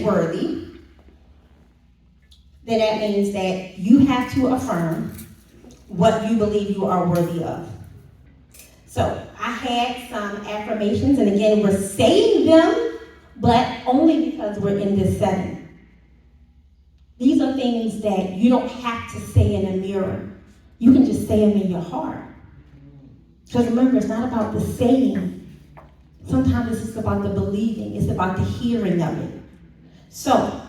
worthy, then that means that you have to affirm what you believe you are worthy of. So I had some affirmations, and again, we're saying them, but only because we're in this setting. These are things that you don't have to say in a mirror. You can just say them in your heart. Because remember, it's not about the saying. Sometimes it's just about the believing. It's about the hearing of it. So,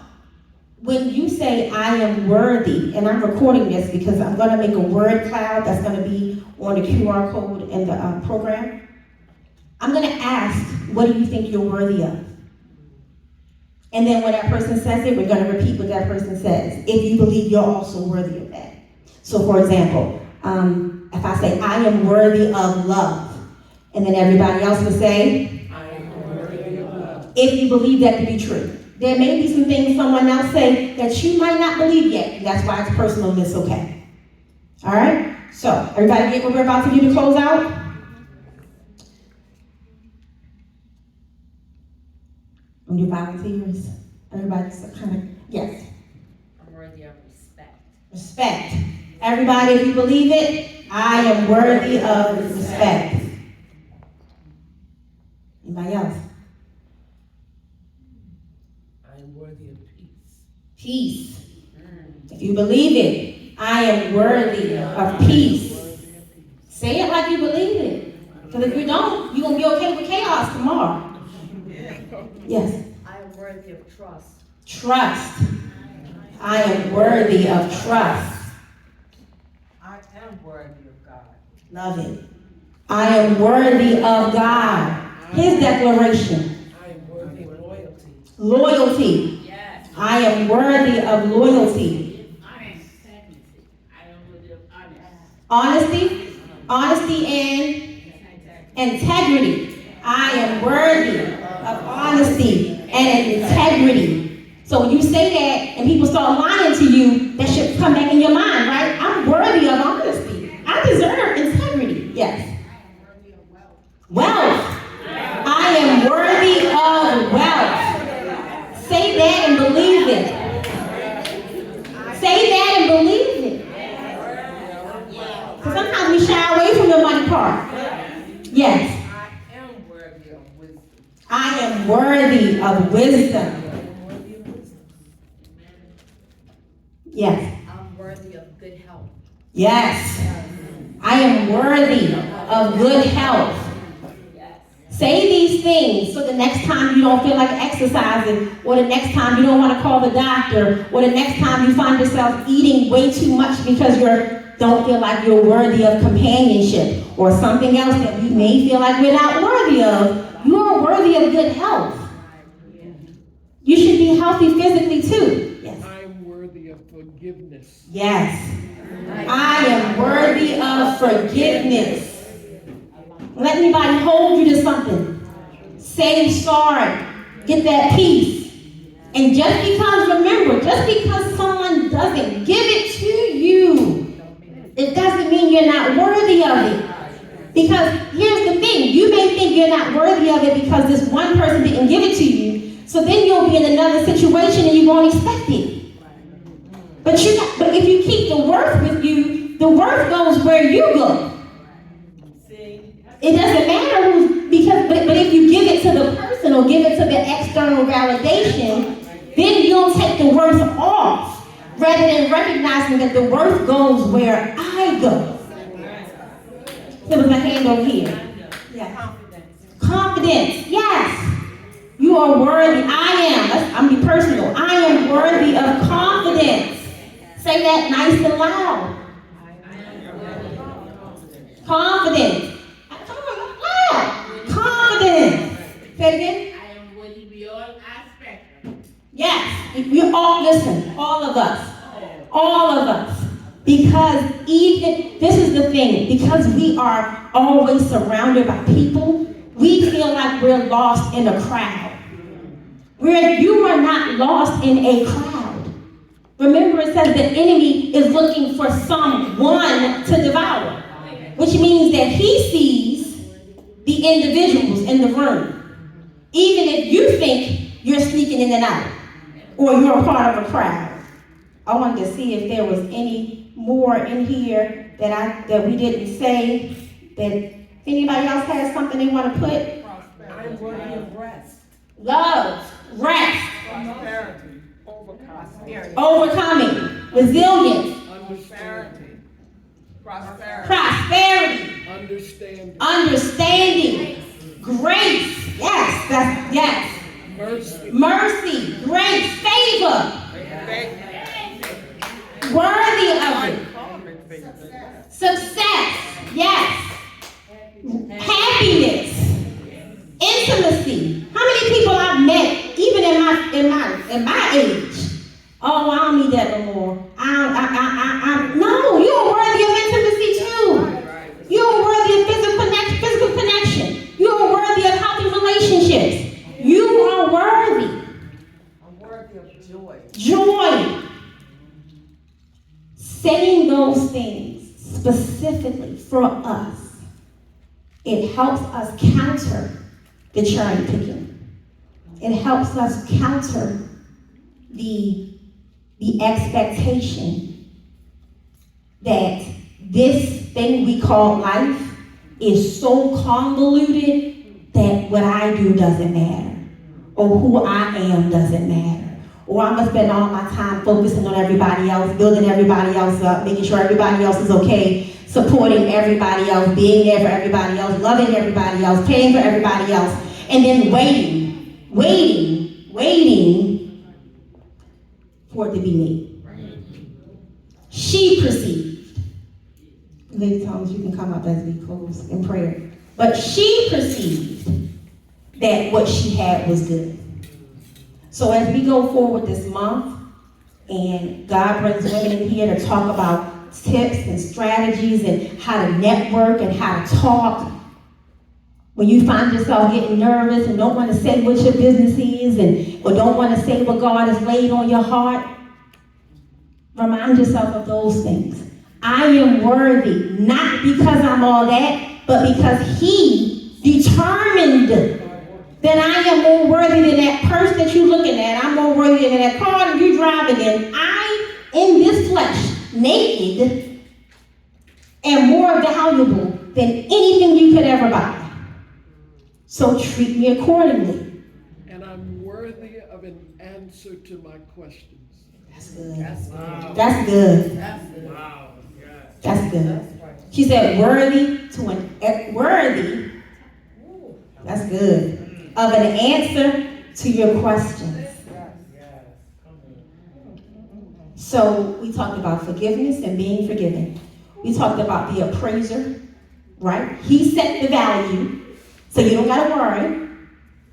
when you say, I am worthy, and I'm recording this because I'm going to make a word cloud that's going to be on the QR code in the program. I'm going to ask, what do you think you're worthy of? And then when that person says it, we're going to repeat what that person says, if you believe you're also worthy of that. So, for example, if I say, I am worthy of love, and then everybody else would say, I am worthy of love. If you believe that to be true. There may be some things someone else say that you might not believe yet, and that's why it's personal and it's okay. All right? So, everybody get what we're about to do to close out? On your volunteers? Everybody's kind of, yes. I'm worthy of respect. Respect. Everybody, if you believe it, I am worthy of respect. Anybody else? I am worthy of peace. Peace. If you believe it, I am worthy of peace. Say it like you believe it. Because if you don't, you're going to be okay with chaos tomorrow. Yes. I am worthy of trust. Trust. I am worthy of trust. I am worthy of God. Love it. I am worthy of God. His declaration. I am worthy of loyalty. Loyalty. Yes. I am worthy of loyalty. I am worthy of Honesty. Honesty and integrity. I am worthy of honesty and integrity. So when you say that and people start lying to you, that should come back in your mind, right? I'm worthy of honesty. I deserve integrity. Yes. Wealth. I am worthy of wealth. Say that and believe it. Say that and believe it. Because sometimes we shy away from the money part. Yes. I am worthy of wisdom. I am worthy of wisdom. Yes. I'm worthy of good health. Yes. I am worthy of good health. Say these things so the next time you don't feel like exercising, or the next time you don't want to call the doctor, or the next time you find yourself eating way too much because you don't feel like you're worthy of companionship, or something else that you may feel like we're not worthy of. You are worthy of good health. You should be healthy physically too. Yes. I am worthy of forgiveness. Yes. I am worthy of forgiveness. Let anybody hold you to something. Say sorry. Get that peace. And just because, remember, just because someone doesn't give it to you, it doesn't mean you're not worthy of it. Because here's the thing. You may think you're not worthy of it because this one person didn't give it to you. So then you'll be in another situation and you won't expect it. But if you keep the worth with you, the worth goes where you go. It doesn't matter but if you give it to the person or give it to the external validation, then you'll take the worth off rather than recognizing that the worth goes where I go. There was a hand over here. Yes. Confidence. Yes. You are worthy. I'm be personal. I am worthy of confidence. Say that nice and loud. Confidence. Confidence. Say it again. I am worthy beyond aspect. Yes. We all listen. All of us. All of us. Because this is the thing. Because we are always surrounded by people, we feel like we're lost in a crowd. You are not lost in a crowd. Remember, it says the enemy is looking for someone to devour, which means that he sees the individuals in the room, even if you think you're sneaking in and out. or you're a part of a crowd. I wanted to see if there was any more in here that we didn't say. That if anybody else has something they want to put. I'm worthy of rest. Love, rest, Prosperity. overcoming, resilience, prosperity, understanding, grace. Yes. Mercy, grace, favor. Worthy of it. Success. Yes. Happiness. Intimacy. How many people I've met, even in my age? Oh, I don't need that no more. No, you're worthy of intimacy too. You're worthy of physical connection. You're worthy of healthy relationships. You are worthy. I'm worthy of joy. Joy. Saying those things specifically for us, it helps us counter the cherry picking. It helps us counter the expectation that this thing we call life is so convoluted that what I do doesn't matter, or who I am doesn't matter. Or I'm gonna spend all my time focusing on everybody else, building everybody else up, making sure everybody else is okay, supporting everybody else, being there for everybody else, loving everybody else, paying for everybody else, and then waiting for it to be me. She perceived. Lady Thomas, you can come up as we close in prayer. But she perceived that what she had was good. So as we go forward this month, and God brings women in here to talk about tips and strategies and how to network and how to talk, when you find yourself getting nervous and don't want to say what your business is or don't want to say what God has laid on your heart, remind yourself of those things. I am worthy, not because I'm all that, but because He determined that I am more worthy than that purse that you're looking at. I'm more worthy than that car that you're driving in. I, in this flesh, naked, am more valuable than anything you could ever buy. So treat me accordingly. And I'm worthy of an answer to my questions. That's good. Wow. That's good. That's good. Wow. Yes. That's good. She said worthy. That's good. Of an answer to your questions. So we talked about forgiveness and being forgiven. We talked about the appraiser, right? He set the value, so you don't gotta worry,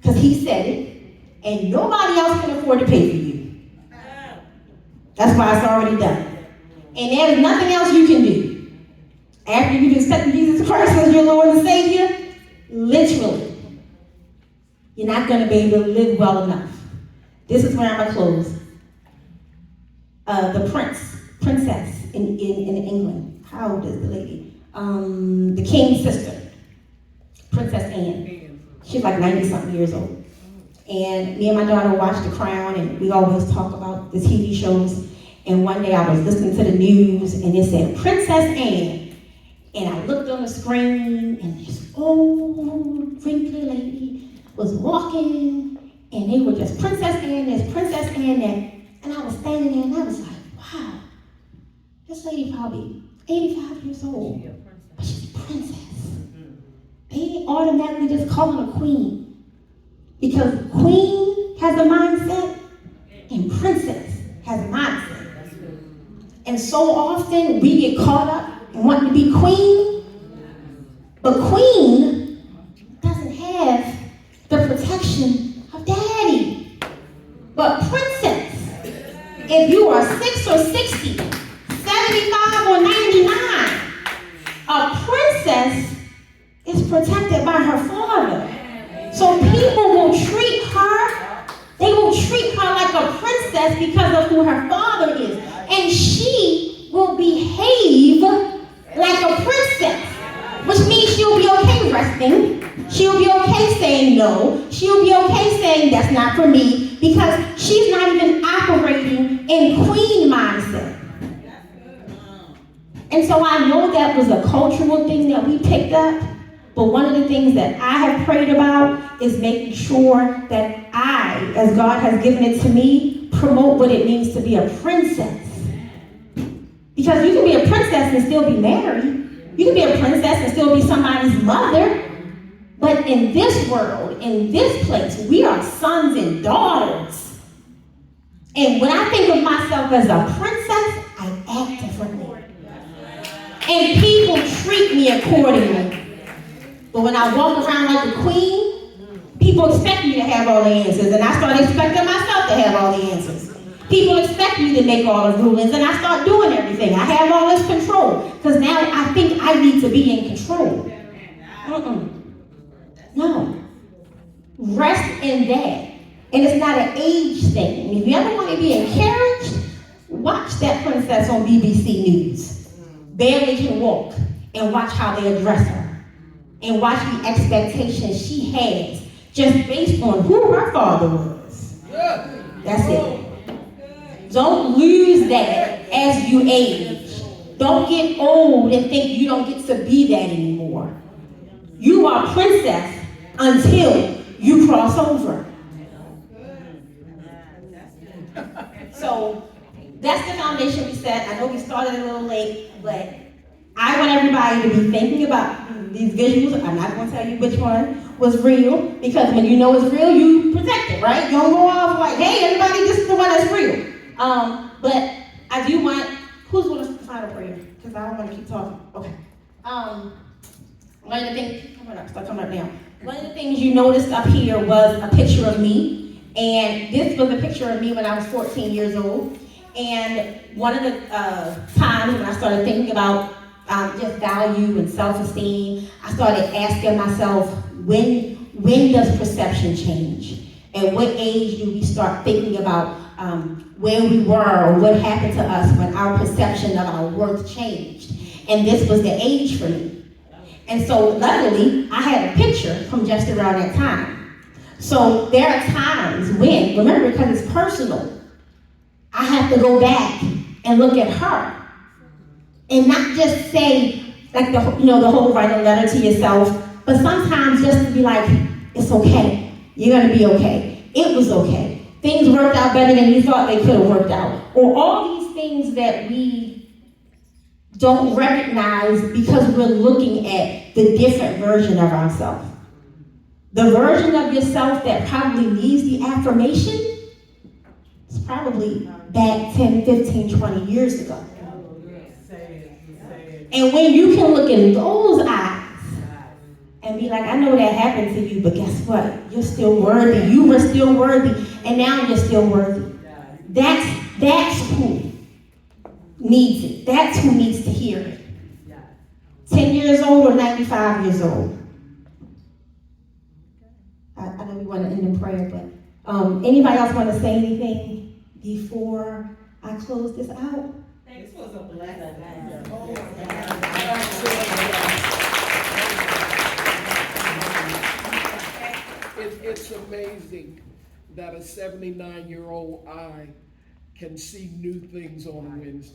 because he said it, and nobody else can afford to pay for you. That's why it's already done. And there's nothing else you can do. After you've accepted Jesus Christ as your Lord and Savior, literally, you're not going to be able to live well enough. This is where I'm going to close. The princess in England. How old is the lady? The king's sister, Princess Anne. She's like 90-something years old. And me and my daughter watch The Crown, and we always talk about the TV shows. And one day I was listening to the news, and it said Princess Anne. And I looked on the screen, and this old, wrinkly lady was walking, and they were just Princess Anne this, Princess Anne that. And I was standing there, and I was like, wow, this lady probably 85 years old, but she's a princess. They automatically just call her a queen, because queen has a mindset, and princess has a mindset. And so often we get caught up in wanting to be queen, but queen doesn't have the protection of daddy. But princess, if you are 6 or 60, 75 or 99, a princess is protected by her father. So people will treat her, they will treat her like a princess because of who her father is. And she will behave like a princess, which means she'll be okay resting. She'll be okay saying no. She'll be okay saying that's not for me, because she's not even in queen mindset. And so I know that was a cultural thing that we picked up, but one of the things that I have prayed about is making sure that I, as God has given it to me, promote what it means to be a princess. Because you can be a princess and still be married. You can be a princess and still be somebody's mother. But in this world, in this place, we are sons and daughters. And when I think of myself as a princess, I act differently. And people treat me accordingly. But when I walk around like a queen, people expect me to have all the answers. And I start expecting myself to have all the answers. People expect me to make all the rulings, and I start doing everything. I have all this control. Because now I think I need to be in control. No. Rest in that. And it's not an age thing. If you ever want to be encouraged, watch that princess on BBC News. Barely can walk, and watch how they address her. And watch the expectations she has just based on who her father was. That's it. Don't lose that as you age. Don't get old and think you don't get to be that anymore. You are princess until you cross over. So that's the foundation we set. I know we started a little late, but I want everybody to be thinking about these visuals. I'm not going to tell you which one was real, because when you know it's real, you protect it, right? You don't go off like, hey, everybody, this is the one that's real. But I do want, who's going to final prayer? Because I don't want to keep talking. Okay. One of the things, start coming up now. One of the things you noticed up here was a picture of me. And this was a picture of me when I was 14 years old. And one of the times when I started thinking about just value and self-esteem, I started asking myself, when does perception change? At what age do we start thinking about where we were or what happened to us when our perception of our worth changed? And this was the age for me. And so luckily, I had a picture from just around that time. So there are times when, remember, because it's personal, I have to go back and look at her and not just say, like the whole write a letter to yourself, but sometimes just to be like, it's okay. You're going to be okay. It was okay. Things worked out better than you thought they could have worked out. Or all these things that we don't recognize because we're looking at the different version of ourselves. The version of yourself that probably needs the affirmation is probably back 10, 15, 20 years ago. And when you can look in those eyes and be like, I know that happened to you, but guess what? You're still worthy. You were still worthy, and now you're still worthy. That's who needs it. That's who needs to hear it. 10 years old or 95 years old. I know we want to end in prayer, but anybody else want to say anything before I close this out? This was a blessing. It's amazing that a 79-year-old eye can see new things on Wednesday.